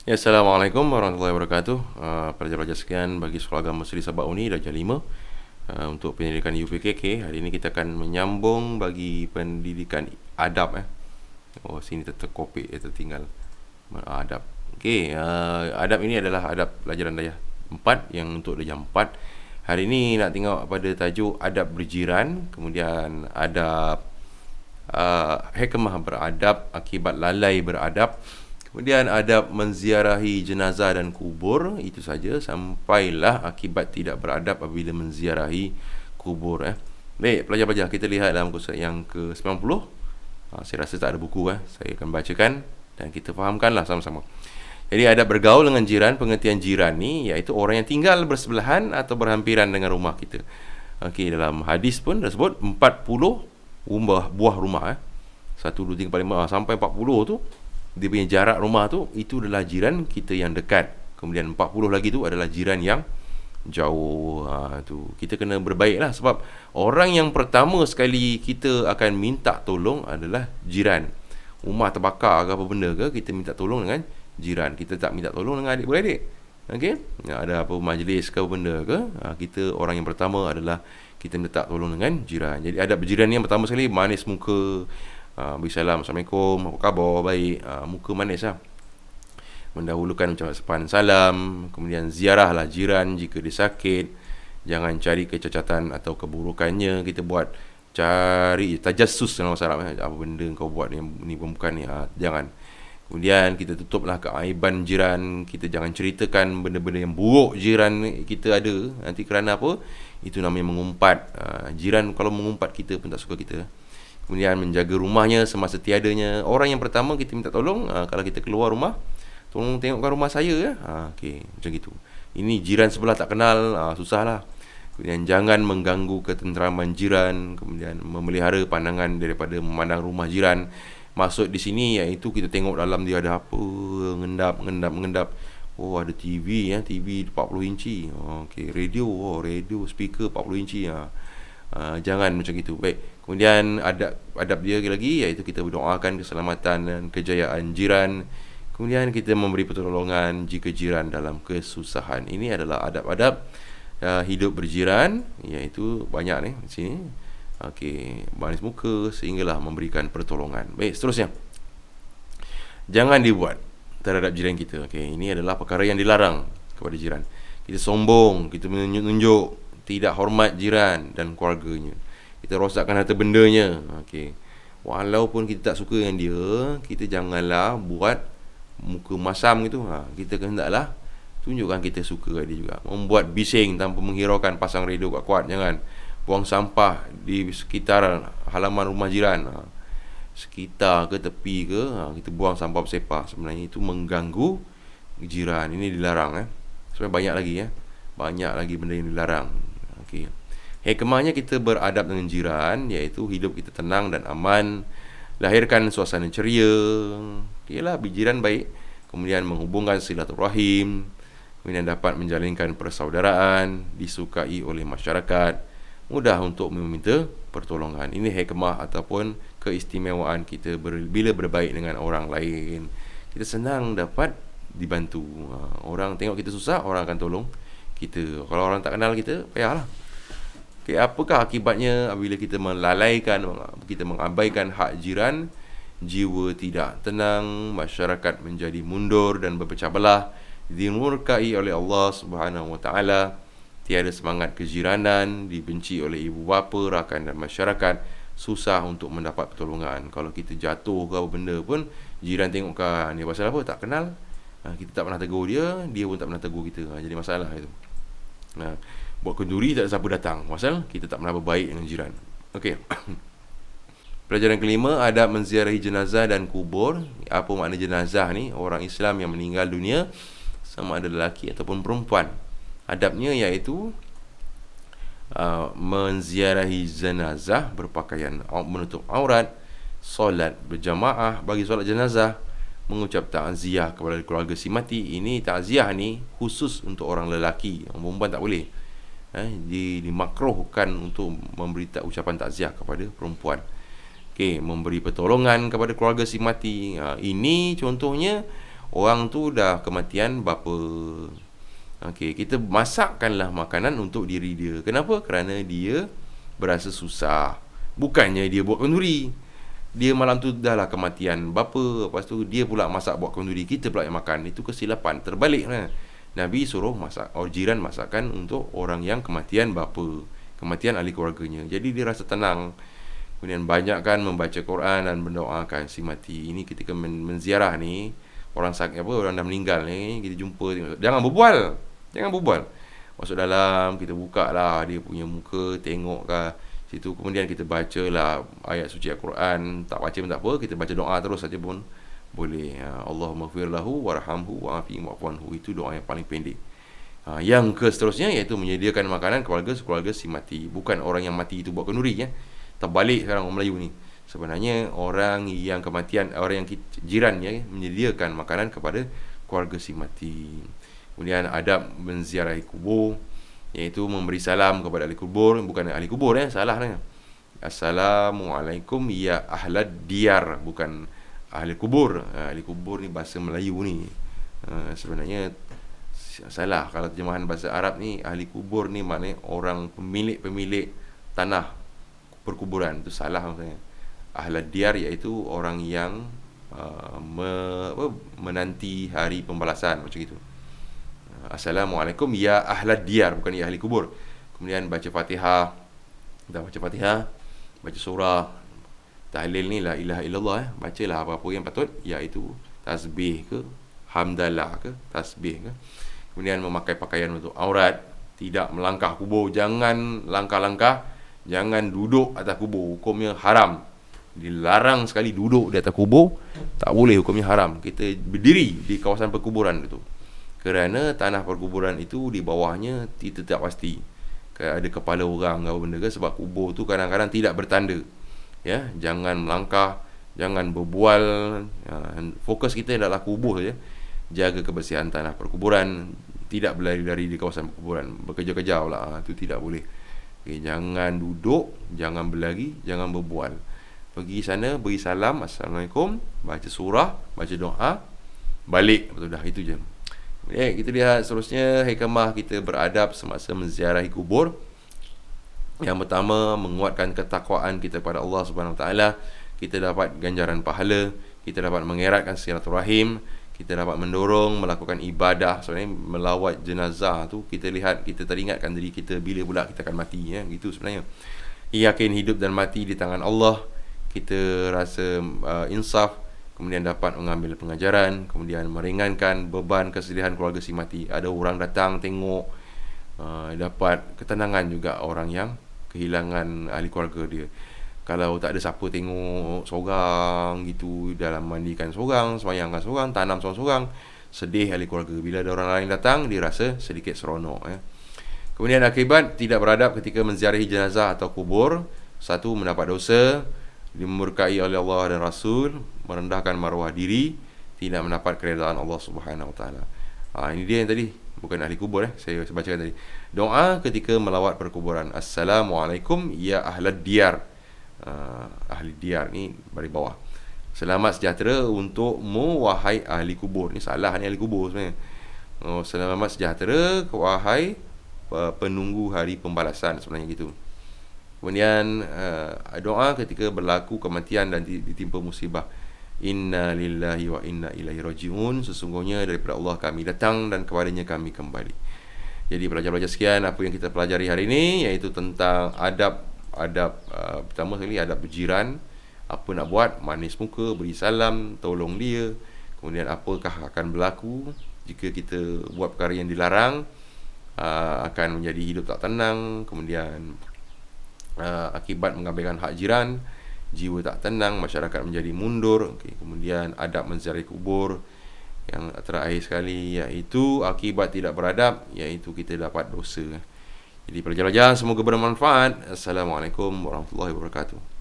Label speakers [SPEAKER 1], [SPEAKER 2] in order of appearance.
[SPEAKER 1] Ya, Assalamualaikum warahmatullahi wabarakatuh. Pelajar-pelajar sekian bagi Sekolah Agama Seri Sabak Uni Darjah 5 untuk pendidikan UPKK. Hari ini kita akan menyambung bagi pendidikan adab. Oh, sini terkopik, tertinggal adab. Okey, adab ini adalah adab pelajaran Darjah 4 yang untuk Darjah 4. Hari ini nak tengok pada tajuk adab berjiran, kemudian adab hikmah beradab akibat lalai beradab. Kemudian adab menziarahi jenazah dan kubur, itu saja, sampailah akibat tidak beradab apabila menziarahi kubur. Baik, pelajar-pelajar, kita lihat dalam muka surat yang ke-90. Saya rasa tak ada buku. Saya akan bacakan dan kita fahamkanlah sama-sama. Jadi adab bergaul dengan jiran, pengertian jiran ni iaitu orang yang tinggal bersebelahan atau berhampiran dengan rumah kita. Okey, dalam hadis pun tersebut 40 buah rumah. 1, 2, 3, 4, 5 sampai 40 tu, dia punya jarak rumah tu, itu adalah jiran kita yang dekat. Kemudian 40 lagi tu adalah jiran yang jauh. Tu kita kena berbaik lah, sebab orang yang pertama sekali kita akan minta tolong adalah jiran. Rumah terbakar ke apa benda ke, kita minta tolong dengan jiran. Kita tak minta tolong dengan adik-beradik. Okey, ada apa majlis ke apa benda ke, kita orang yang pertama adalah kita minta tolong dengan jiran. Jadi adab berjiran ni yang pertama sekali, manis muka, beri salam, Assalamualaikum, apa khabar, baik, muka manis lah, mendahulukan ucapan sepan salam. Kemudian ziarahlah jiran jika dia sakit, jangan cari kecacatan atau keburukannya. Kita buat cari tajassus dalam bahasa Arab, apa benda kau buat ni bukan ni, jangan. Kemudian kita tutuplah keaiban jiran. Kita jangan ceritakan benda-benda yang buruk jiran kita ada. Nanti kerana apa? Itu namanya mengumpat. Jiran kalau mengumpat, kita pun tak suka kita. Kemudian menjaga rumahnya semasa tiadanya. Orang yang pertama kita minta tolong, kalau kita keluar rumah, tolong tengokkan rumah saya ya. Okey, macam gitu. Ini jiran sebelah tak kenal, susahlah. Kemudian jangan mengganggu ketenteraman jiran. Kemudian memelihara pandangan daripada memandang rumah jiran. Maksud di sini iaitu kita tengok dalam dia ada apa, mengendap. Oh, ada TV ya, TV 40 inci. Okey, radio, radio speaker 40 inci. Jangan macam itu. Baik. Kemudian adab dia lagi iaitu kita berdoakan keselamatan dan kejayaan jiran. Kemudian kita memberi pertolongan jika jiran dalam kesusahan. Ini adalah adab-adab hidup berjiran, iaitu banyak ni di sini. Okey, manis muka sehinggalah memberikan pertolongan. Baik, seterusnya. Jangan dibuat terhadap jiran kita. Okey, ini adalah perkara yang dilarang kepada jiran. Kita sombong, kita menunjuk tidak hormat jiran dan keluarganya. Kita rosakkan harta bendanya. Okey. Walaupun kita tak suka dengan dia, kita janganlah buat muka masam gitu. Kita hendaklah tunjukkan kita suka kat dia juga. Membuat bising tanpa menghiraukan, pasang radio kuat-kuat, jangan. Buang sampah di sekitar halaman rumah jiran. Sekitar ke tepi ke, kita buang sampah bersepah. Sebenarnya itu mengganggu jiran. Ini dilarang. Sebenarnya banyak lagi Banyak lagi benda yang dilarang. Okey. Hikmahnya kita beradab dengan jiran, iaitu hidup kita tenang dan aman, lahirkan suasana ceria, ialah berjiran baik, kemudian menghubungkan silaturahim, kemudian dapat menjalinkan persaudaraan, disukai oleh masyarakat, mudah untuk meminta pertolongan. Ini hikmah ataupun keistimewaan kita bila berbaik dengan orang lain. Kita senang dapat dibantu. Orang tengok kita susah, orang akan tolong kita. Kalau orang tak kenal kita, payahlah. Okay, apakah akibatnya apabila kita melalaikan, kita mengabaikan hak jiran? Jiwa tidak tenang, masyarakat menjadi mundur dan berpecah belah, dimurkai oleh Allah Subhanahu Wa Taala, tiada semangat kejiranan, dibenci oleh ibu bapa, rakan dan masyarakat, susah untuk mendapat pertolongan. Kalau kita jatuh ke apa benda pun, jiran tengok kan, ni pasal apa? Tak kenal. Kita tak pernah tegur dia, dia pun tak pernah tegur kita. Jadi masalah itu. Buat kenduri tak ada siapa datang, pasal kita tak pernah berbaik dengan jiran. Okey. Pelajaran kelima, adab menziarahi jenazah dan kubur. Apa makna jenazah ni? Orang Islam yang meninggal dunia, sama ada lelaki ataupun perempuan. Adabnya iaitu menziarahi jenazah, berpakaian menutup aurat, solat berjamaah bagi solat jenazah, mengucap takziah kepada keluarga si mati. Ini takziah ni khusus untuk orang lelaki, orang perempuan tak boleh. Dimakruhkan untuk memberi ucapan takziah kepada perempuan. Okey, memberi pertolongan kepada keluarga si mati. Ini contohnya Orang tu dah kematian berapa. Okey, kita masakkanlah makanan untuk diri dia. Kenapa? Kerana dia berasa susah. Bukannya dia buat kenduri. Dia malam tu dah lah kematian berapa, lepas tu dia pula masak buat kenduri, kita pula yang makan. Itu kesilapan, terbalik lah. Nabi suruh masak, jiran masakkan untuk orang yang kematian berapa, kematian ahli keluarganya. Jadi dia rasa tenang. Kemudian banyakkan membaca Quran dan mendoakan si mati. Ini ketika menziarah ni, orang sakit apa, orang dah meninggal ni, kita jumpa, jangan berbual. Masuk dalam, kita buka lah dia punya muka, tengok kah situ, kemudian kita baca lah ayat suci Al-Quran. Tak baca pun tak apa, kita baca doa terus saja pun boleh. Allahumma gfir lahu warhamhu wa'afi wa'fuanhu. Itu doa yang paling pendek. Yang ke seterusnya iaitu menyediakan makanan keluarga si mati. Bukan orang yang mati itu buat kenduri ya. Terbalik sekarang orang Melayu ni. Sebenarnya orang yang kematian, orang yang jirannya menyediakan makanan kepada keluarga si mati. Kemudian adab menziarahi kubur, iaitu memberi salam kepada ahli kubur. Bukan ahli kubur salah ni. Assalamualaikum ya ahlad diyar, bukan ahli kubur. Ahli kubur ni bahasa Melayu ni. Sebenarnya salah. Kalau terjemahan bahasa Arab ni, ahli kubur ni maknanya orang pemilik tanah perkuburan. Itu salah maksudnya. Ahlad diyar iaitu orang yang menanti hari pembalasan, macam itu. Assalamualaikum ya ahlad diyar, bukan ya ahli kubur. Kemudian baca Fatihah. Dah baca Fatihah, baca surah, tahlil ni la ilaha illallah bacalah apa-apa yang patut, iaitu tasbih ke, hamdalah ke, tasbih ke. Kemudian memakai pakaian untuk aurat, tidak melangkah kubur, jangan langkah-langkah, jangan duduk atas kubur, hukumnya haram. Dilarang sekali duduk di atas kubur, tak boleh, hukumnya haram. Kita berdiri di kawasan perkuburan itu. Kerana tanah perkuburan itu di bawahnya kita tak pasti ada kepala orang atau benda ke, sebab kubur tu kadang-kadang tidak bertanda. Ya, jangan melangkah, jangan berbual. Fokus kita adalah kubur saja. Jaga kebersihan tanah perkuburan, tidak berlari-lari di kawasan perkuburan, bekerja-kerja pula, itu tidak boleh. Okay, jangan duduk, jangan berlari, jangan berbual. Pergi sana, beri salam, Assalamualaikum, baca surah, baca doa, balik, betul dah, itu je. Kita lihat seterusnya hikmah kita beradab semasa menziarahi kubur. Yang pertama, menguatkan ketakwaan kita pada Allah Subhanahu Wa Taala. Kita dapat ganjaran pahala, kita dapat mengeratkan silaturahim, kita dapat mendorong melakukan ibadah. Sebenarnya melawat jenazah tu, kita lihat, kita teringatkan diri kita bila pula kita akan mati gitu sebenarnya. Yakin hidup dan mati di tangan Allah. Kita rasa insaf, kemudian dapat mengambil pengajaran, kemudian meringankan beban kesedihan keluarga si mati. Ada orang datang tengok, dapat ketenangan juga orang yang kehilangan ahli keluarga dia. Kalau tak ada siapa tengok, sorang gitu, dalam mandikan sorang, semayangkan sorang, tanam sorang-sorang, sedih ahli keluarga. Bila ada orang lain datang, dia rasa sedikit seronok. Kemudian akibat tidak beradab ketika menziarahi jenazah atau kubur. Satu, mendapat dosa, dimurkai oleh Allah dan Rasul, merendahkan maruah diri, tidak mendapat keredaan Allah Subhanahu Wa Taala. Ini dia yang tadi, bukan ahli kubur saya bacakan tadi. Doa ketika melawat perkuburan. Assalamualaikum ya ahlad diyar. Ahli diyar ni dari bawah. Selamat sejahtera untukmu wahai ahli kubur. Ni salah ni ahli kubur sebenarnya. Selamat sejahtera wahai penunggu hari pembalasan, sebenarnya gitu. Kemudian doa ketika berlaku kematian dan ditimpa musibah. Inna lillahi wa inna ilaihi raji'un. Sesungguhnya daripada Allah kami datang dan kepadanya kami kembali. Jadi pelajar-pelajar sekian, apa yang kita pelajari hari ini iaitu tentang adab pertama sekali adab berjiran. Apa nak buat? Manis muka, beri salam, tolong dia. Kemudian apakah akan berlaku jika kita buat perkara yang dilarang? Akan menjadi hidup tak tenang. Kemudian akibat mengambilkan hak jiran, jiwa tak tenang, masyarakat menjadi mundur. Kemudian adab menziarahi kubur. Yang terakhir sekali iaitu akibat tidak beradab, iaitu kita dapat dosa. Jadi pelajar-pelajar, semoga bermanfaat. Assalamualaikum warahmatullahi wabarakatuh.